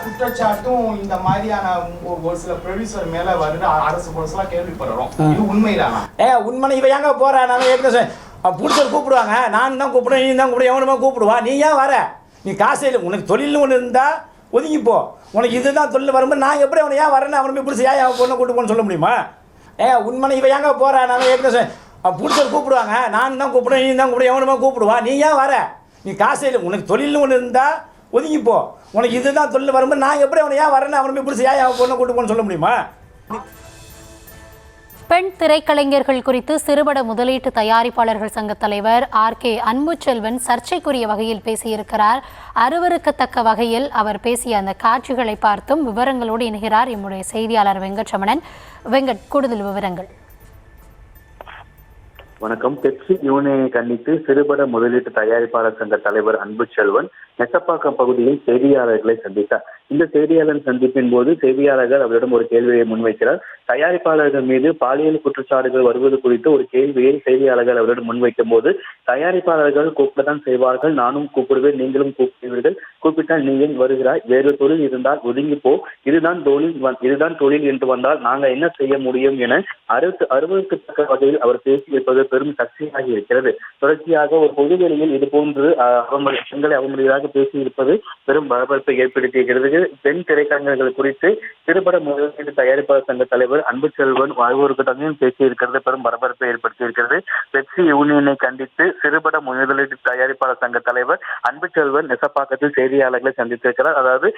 குற்றச்சாட்டும் இந்த மாதிரியான ஒரு சில ப்ரொடியூசர் மேல வருது, அரசு போலீஸ்லாம் கேள்விப்படுறோம். இது உண்மைதானா? உண்மை. இவ ஏங்க போற? நான் ஏற்கனவே பிடிச்சர் கூப்பிடுவாங்க, நான் தான் கூப்பிடுவேன், நீ தான் கூப்பிடுவேன், எவனுமா கூப்பிடுவா. நீ ஏன் வர? நீ காசே இல்லை, உனக்கு தொழில்னு ஒன்று இருந்தால் ஒதுங்கிப்போ. உனக்கு இதுதான் தொழில் வரும்போது நான் எப்படி அவனை ஏன் வரேன்னு அவனை போய் பிடிச்சி ஏன் அவன் பொண்ணை கூட்டு போன்னு சொல்ல முடியுமா? உண்மை. இவ ஏங்க போற? நான் ஏற்கனவே பிடிச்சர் கூப்பிடுவாங்க, நான் தான் கூப்பிடுவேன், நீ தான் கூப்பிடுவேன், எவனுமா கூப்பிடுவா. நீ ஏன் வர? நீ காசே இல்லை, உனக்கு தொழில்னு ஒன்று இருந்தால் ஒதுங்கிப்போ. உனக்கு இதுதான் தொழில் வரும்போது நான் எப்படி அவனை ஏன் வரேன்னு அவனை போய் பிடிச்சி ஏன் அவன் பொண்ணை கூட்டு போன்னு சொல்ல முடியுமா? பெண் திரைக்கலைஞர்கள் குறித்து சிறுபட முதலீட்டு தயாரிப்பாளர்கள் சங்க தலைவர் ஆர்.கே. அன்புச்செல்வன் சர்ச்சைக்குரிய வகையில் பேசியிருக்கிறார். அருவருக்கத்தக்க வகையில் அவர் பேசிய அந்த காட்சிகளை பார்த்தும் விவரங்களோடு இணைகிறார் எம்முடைய செய்தியாளர் வெங்கட்ரமணன். வெங்கட், கூடுதல் விவரங்கள். வணக்கம். பெப்சி யூனியனை கண்டித்து சிறுபட முதலீட்டு தயாரிப்பாளர் சங்க தலைவர் அன்புச்செல்வன் நெசப்பாக்கம் பகுதியில் செய்தியாளர்களை சந்தித்தார். இந்த செய்தியாளர் சந்திப்பின் போது செய்தியாளர்கள் அவரிடம் ஒரு கேள்வியை முன்வைக்கிறார். தயாரிப்பாளர்கள் மீது பாலியல் குற்றச்சாட்டுகள் வருவது குறித்து ஒரு கேள்வியை செய்தியாளர்கள் அவரிடம் முன்வைக்கும் போது, தயாரிப்பாளர்கள் கூப்பிடத்தான் செய்வார்கள், நானும் கூப்பிடுவேன், நீங்களும் கூப்பிடுவீர்கள், கூப்பிட்டால் நீ ஏன் வருகிறாய், வேறு தொழில் இருந்தால் ஒதுங்கிப்போ, இதுதான் தொழில் என்று வந்தால் நாங்கள் என்ன செய்ய முடியும் என அருவருக்கத்தக்க வகையில் அவர் பேசியிருப்பது பெரும் சர்ச்சையாகி இருக்கிறது. தொடர்ச்சியாக ஒரு பொதுவெளியில் இது போன்று பெண்களை அவமதியாக பேசியிருப்பது பெரும் பரபரப்பை ஏற்படுத்தியிருக்கிறது. பெண் திரைக்கலைஞர்கள் குறித்து சிறுபட முதலீட்டு தயாரிப்பாளர் சங்க தலைவர் அன்புச்செல்வன் வாழ்வோருக்கத்தையும் பேசியிருக்கிறது பெரும் பரபரப்பை ஏற்படுத்தியிருக்கிறது. பெப்சி யூனியனை கண்டித்து சிறுபட முதலீட்டு தயாரிப்பாளர் சங்க தலைவர் அன்புச்செல்வன் நெசப்பாக்கத்தில் செய்தியாளர்களை சந்தித்திருக்கிறார். அதாவது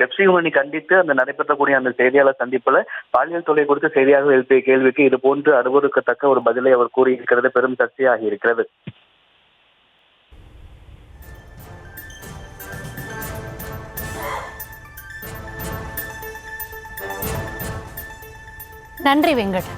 பெப்சி யூனியனை கண்டித்து அந்த நடைபெற்றக்கூடிய அந்த செய்தியாளர் சந்திப்புல பாலியல் தொல்லை குறித்து செய்தியாக எழுப்பிய கேள்விக்கு இது போன்று அருவருக்கத்தக்க ஒரு பதிலை அவர் கூறியிருக்கிறது பெரும் சர்ச்சையாகி இருக்கிறது. நன்றி வெங்கட்.